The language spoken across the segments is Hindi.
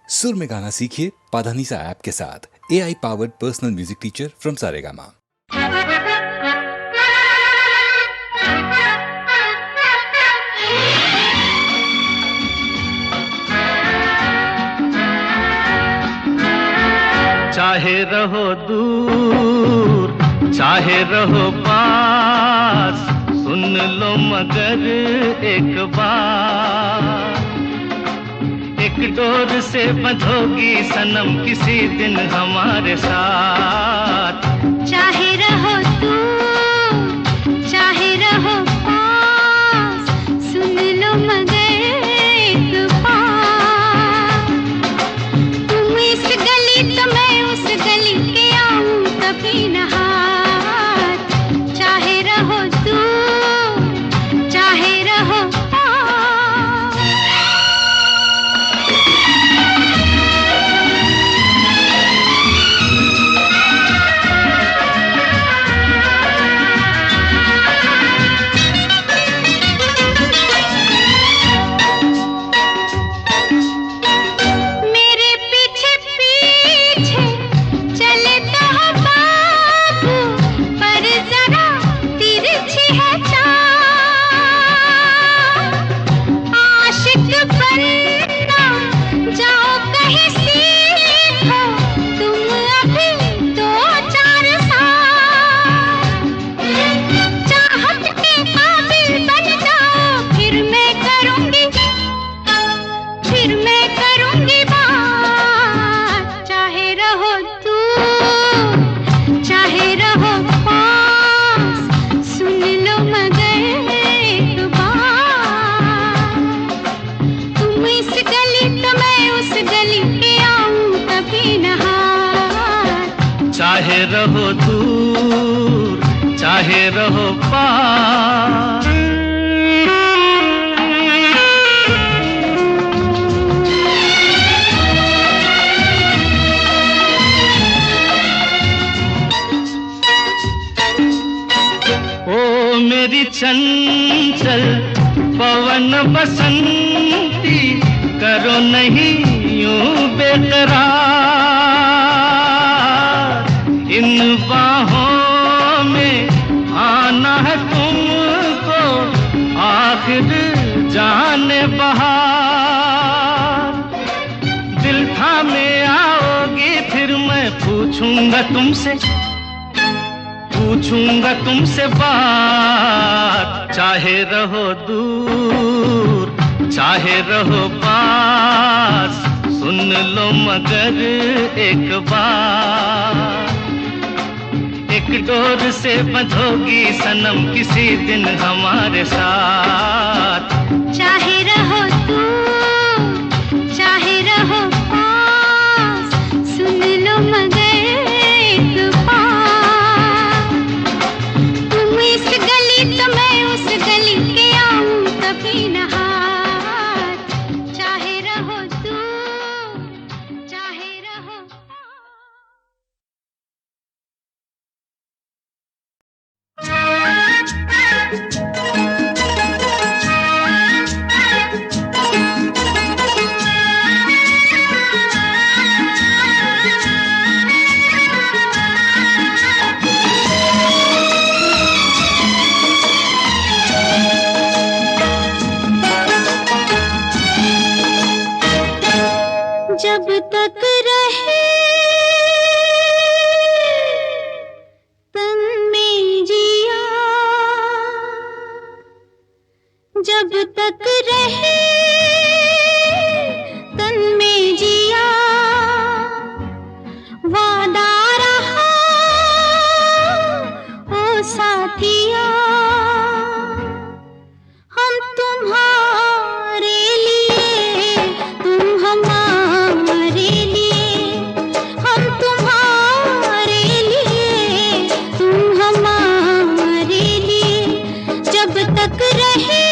सुर में गाना सीखिए पाधानीसा ऐप के साथ। AI powered personal music teacher from Saregama. चाहे रहो दूर चाहे रहो पास, सुन लो मगर एक बार। एक डोर से बंधोगी सनम किसी दिन हमारे साथ। चाहे रहो दूर चाहे रहो पास, सुन लो मगर एक बार। तुम इस गली तो मैं उस गली के आऊं कभी न हाथ। चाहे रहो दूर चाहे रहो चाहे रहो दूर चाहे रहो पास। ओ मेरी चंचल पवन बसंती, करो नहीं यूं बेकरार। इन बाहों में आना है तुमको आखिर जाने बहार। दिल थामे आओगी फिर मैं पूछूंगा तुमसे बात। चाहे रहो दूर चाहे रहो पास, सुन लो मगर एक बार। एक डोर से बंधोगी सनम किसी दिन हमारे साथ। चाहे रहो दूर चाहे रहो पास, सुन लो मगर एक बार। तुम इस गली तो मैं उस गली के आऊं कभी न हाथ। चाहे रहो दूर चाहे रहो जब तक रहे तन में जिया, जब तक रहे तन में जिया, वादा रहा ओ साथिया। हम तुम्हारे लिए तुम हमारे लिए, हम तुम्हारे लिए तुम हमारे लिए। जब तक रहे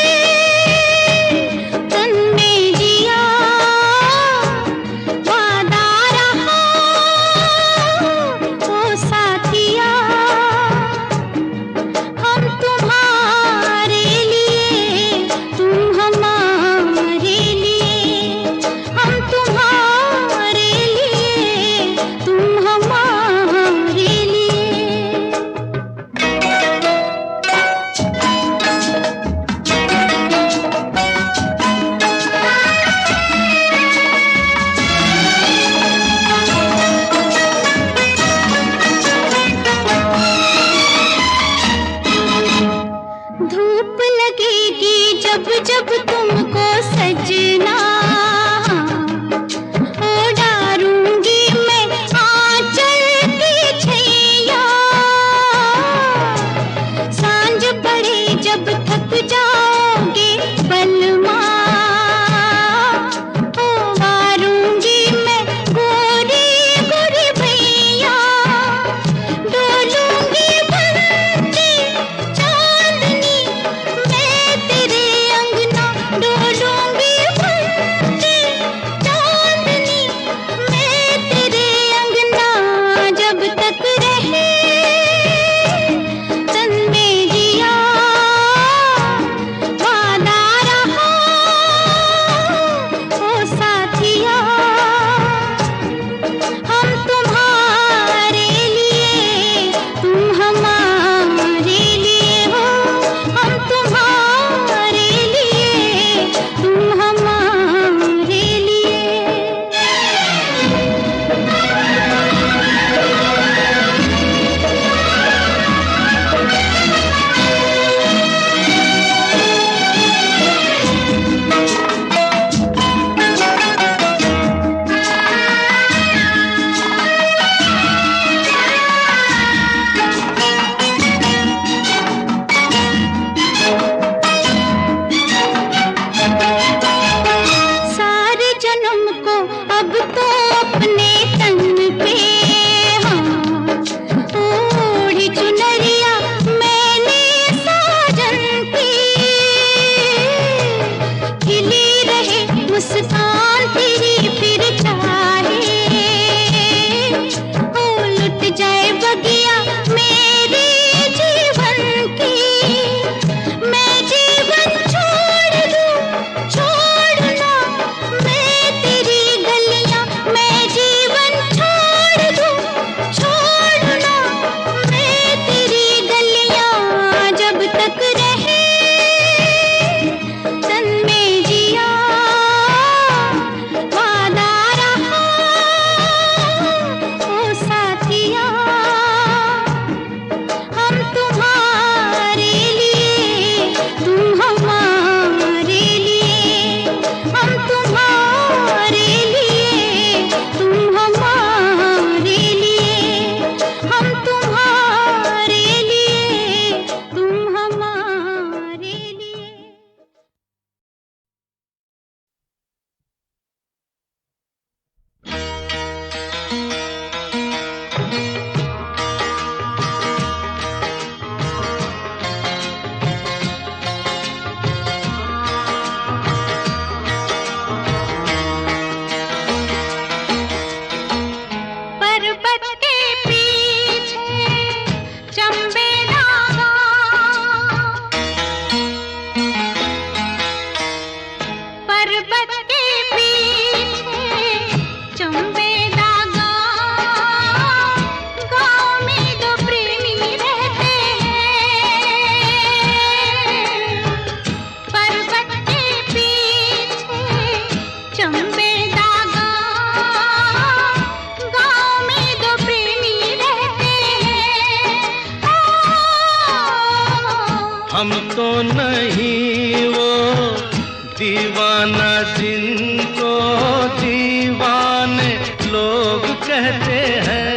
कहते हैं।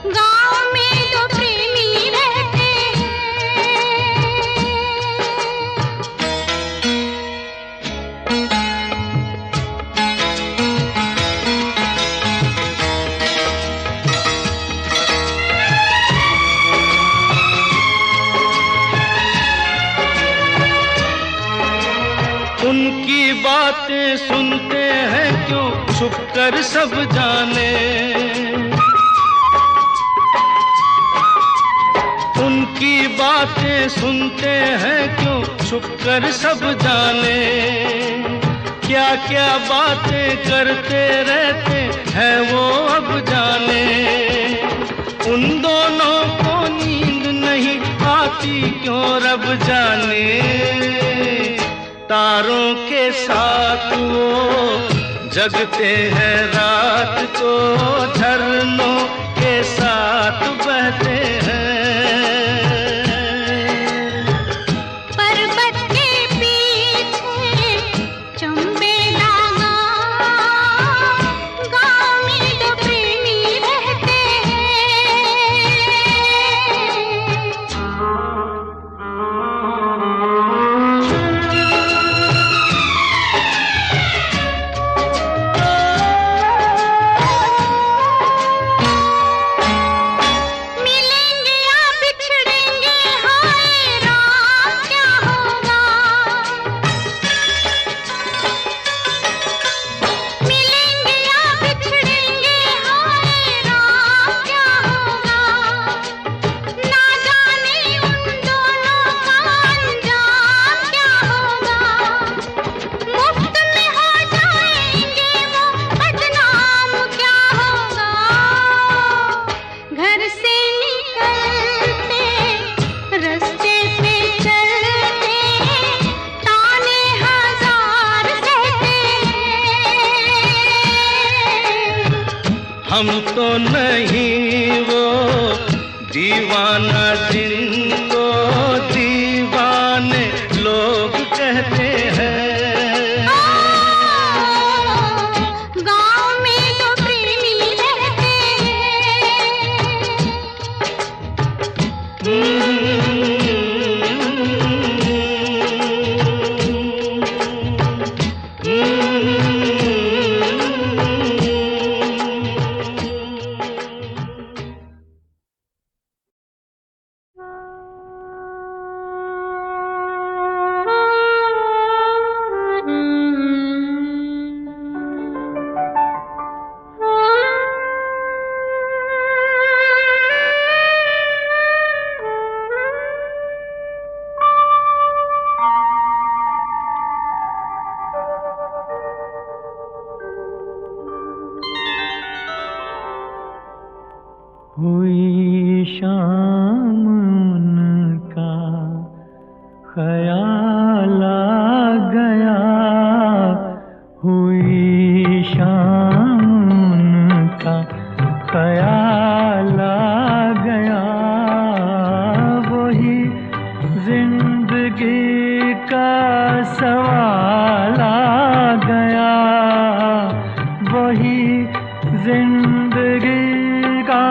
गाँव में दो प्रेमी रहते उनकी बातें सुनते हैं क्यों छुप कर सब जाने। उनकी बातें सुनते हैं क्यों छुप कर सब जाने। क्या क्या बातें करते रहते हैं वो अब जाने। उन दोनों को नींद नहीं आती क्यों रब जाने। तारों के साथ वो जगते हैं रात को, झरनों के साथ बहते हैं। पर्वत के पीछे चंबे दागा, गाँव में दो प्रेमी रहते मिलेंगे या बिछड़ेंगे, हाय राम क्या होगा। मिलेंगे या बिछड़ेंगे, हाय राम क्या होगा। ना जाने उन दोनों का अंजाम क्या होगा। मुफ्त में हो जाएंगे वो बदनाम क्या होगा। घर से निकलते रास्ते पे चलते ताने हजार सहते हैं। हम तो नहीं वो दीवाना जिनको दीवाने लोग कहते हैं। गाँव में दो प्रेमी रहते हुई शाम उनका ख्याल आ गया। हुई शाम उनका ख्याल आ गया। वही जिंदगी का सवाल आ गया। वही जिंदगी का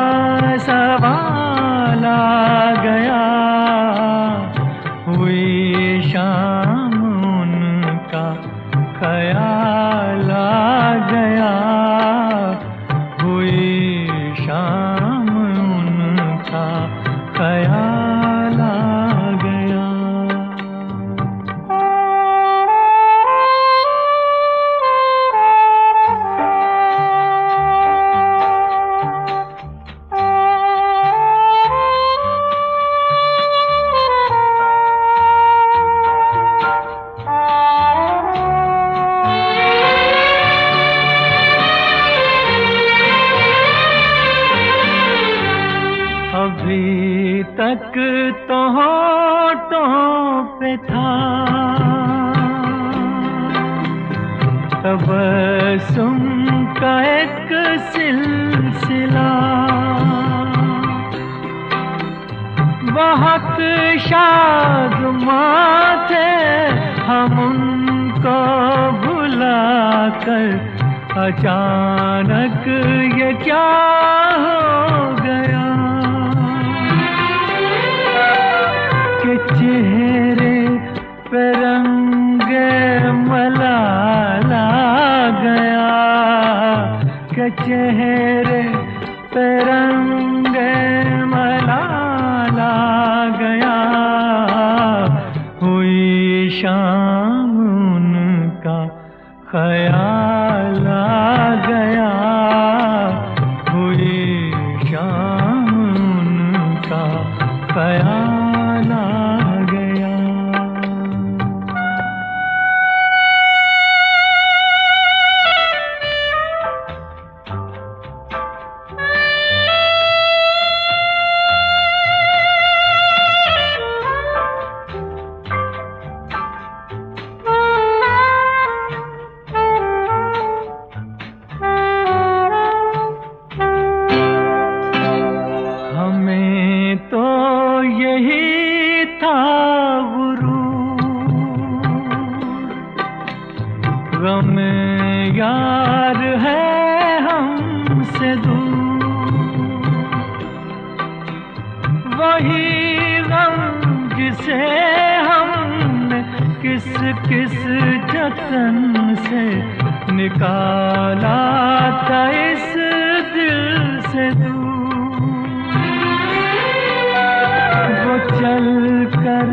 सवाल आ गया। हुई शाम उनका ख्याल आ गया। हुई शाम उनका ख्याल आ गया। अभी तक तो होठों पे था तबस्सुम का एक सिलसिला। बहुत शादमां थे हम उनको भुला कर अचानक ये क्या हो गया कि चेहरे पे रंग मलाला गया, कि चेहरे पे रंग मलाला गया। हुई शाम उनका ख्याल आ गया, हुई शाम उनका ख्याल आ गया। हमें तो यही था गुरूर, गम यार है हमसे दूर, वही गम जिसे हमने किस किस जतन से निकाला था इस दिल से दूर। वो चल कर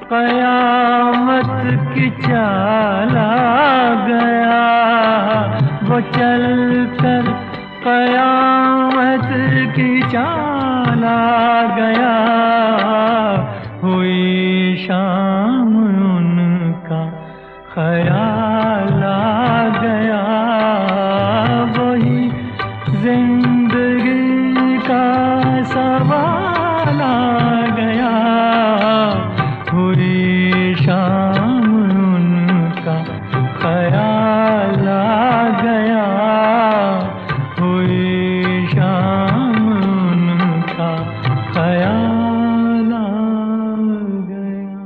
कयामत की चाल आ गया, वो चल कर कयामत की चाल आ गया। हुई शाम उनका ख्याल आ गया, वही जिंदगी का सवाल आ गया। हुई शाम उनका ख्याल आ गया, हुई शाम उनका ख्याल आ गया।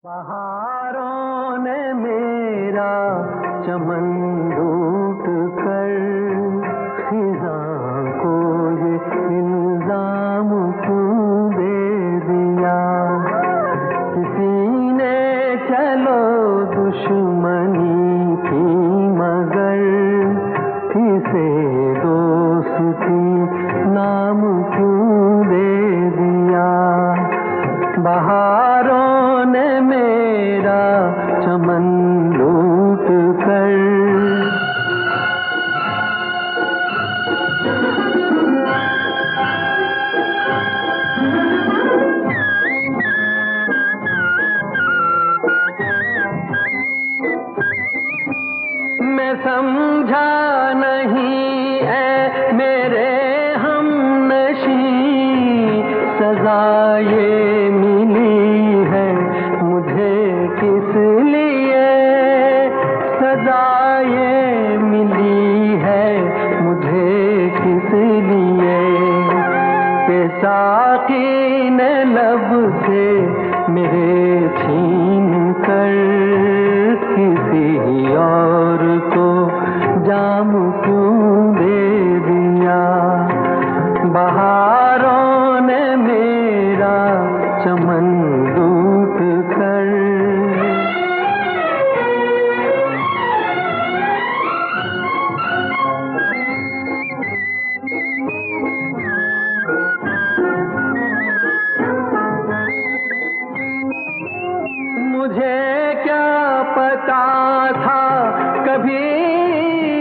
बहारों ने मेरा चमन लूट कर खिज़ां को ये इल्जाम क्यों दे दिया। किसी ने चलो दुश्मनी की मगर किसे दोस्ती नाम क्यों दे दिया। बहारों ने मेरा चमन लूट कर मैं समझा नहीं ऐ मेरे हमनशी, सजा ये मिली है मुझे किस लिए। सजा ये मिली है मुझे किस लिए कि साकी ने लब से मेरे छीन कर किसी और को जाम क्यों दे दिया। बहारों ने मेरा चमन लूट कर मुझे क्या पता था कभी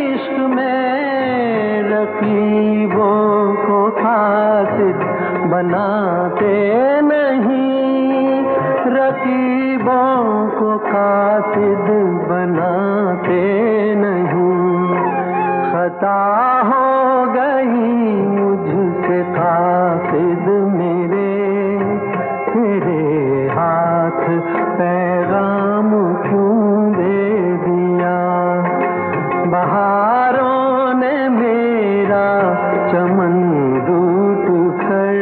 इश्क में रकीबों को खासिद बनाते नहीं। रकीबों को खासिद बनाते नहीं। खता हो गई मुझसे खासिद मेरे, तेरे हाथ पैगाम क्यों दे दिया। बहारों ने मेरा चमन लूट कर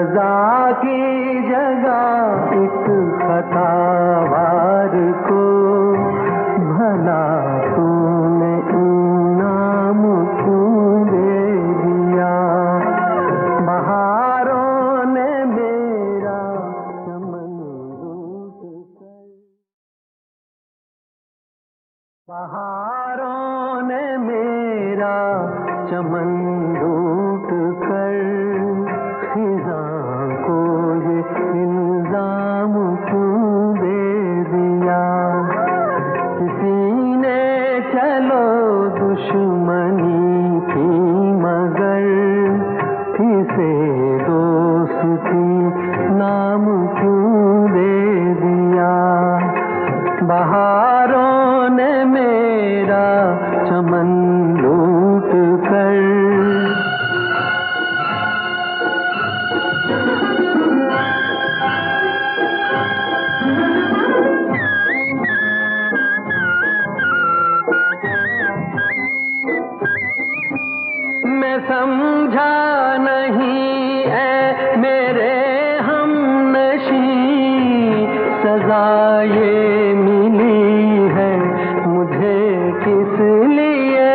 सजा की जगह एक खतावार को भला तूने इनाम क्यों दे दिया। बहारों ने मेरा चमन लूट कर, बहारों ने मेरा चमन लूट कर खिज़ां को ये इल्जाम क्यों दे दिया। किसी ने चलो दुश्मनी की मगर इसे दोस्ती नाम क्यों दे दिया। बहारों ने मेरा चमन लूट कर, मैं समझा नहीं ऐ मेरे हमनशी सजा ये मिली है मुझे किस लिए।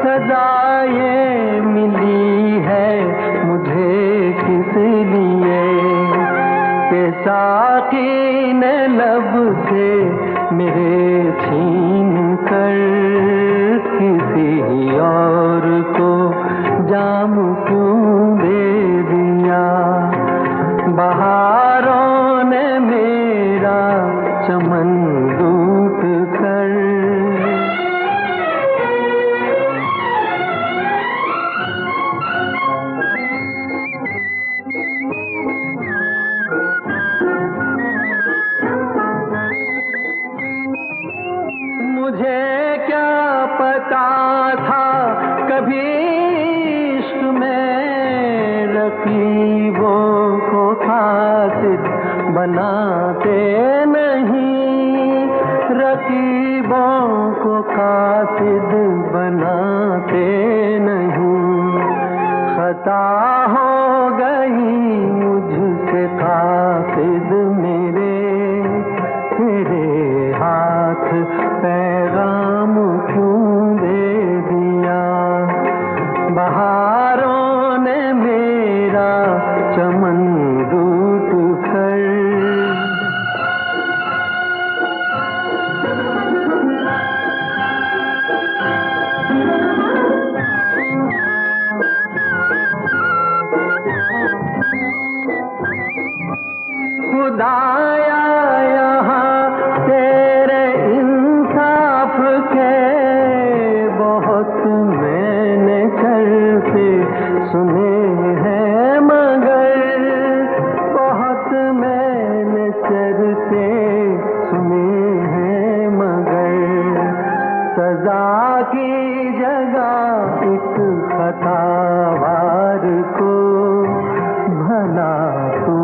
सजा ये मिली है मुझे किस लिए कि साकी ने लब से मेरे छीन कर किसी और को जाम क्यों दे दिया। बहारों ने मेरा चमन लूट कर, मुझे क्या पता था कभी इश्क में रकीबों को खासिद बनाते नहीं। रकीबों को खासिद बनाते नहीं। खता हो गई मुझसे खासिद मेरे, तेरे हाथ पैगाम क्यों दे दिया। बहारों ने मेरा चमन लूट कर, खुदाया यहाँ तेरे इंसाफ के बहुत मैंने चलते सुने हैं मगर, बहुत मैंने चलते सुने हैं मगर। सजा की जगह एक खतावार को भला तू